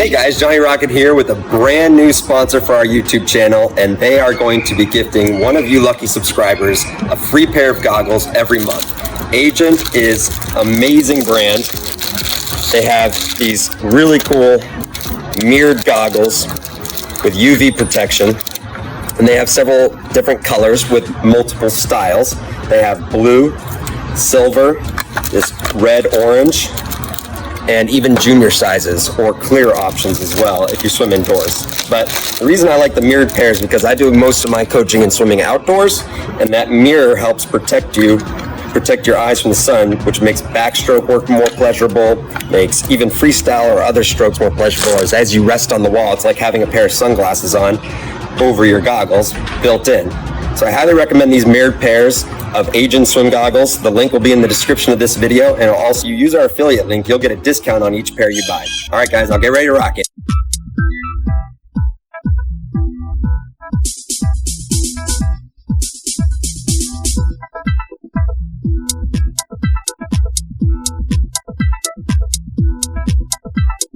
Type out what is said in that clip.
Hey guys, Johnny Rocket here with a brand new sponsor for our YouTube channel, and they are going to be gifting one of you lucky subscribers a free pair of goggles every month. Aegend is an amazing brand. They have these really cool mirrored goggles with UV protection, and they have several different colors with multiple styles. They have blue, silver, this red, orange, and even junior sizes or clear options as well if you swim indoors. But the reason I like the mirrored pair is because I do most of my coaching and swimming outdoors, and that mirror helps protect your eyes from the sun, which makes backstroke work more pleasurable, makes even freestyle or other strokes more pleasurable. As you rest on the wall, it's like having a pair of sunglasses on over your goggles built in. So I highly recommend these mirrored pairs of Aegend Swim Goggles. The link will be in the description of this video, and also you use our affiliate link, you'll get a discount on each pair you buy. All right guys, I'll get ready to rock it.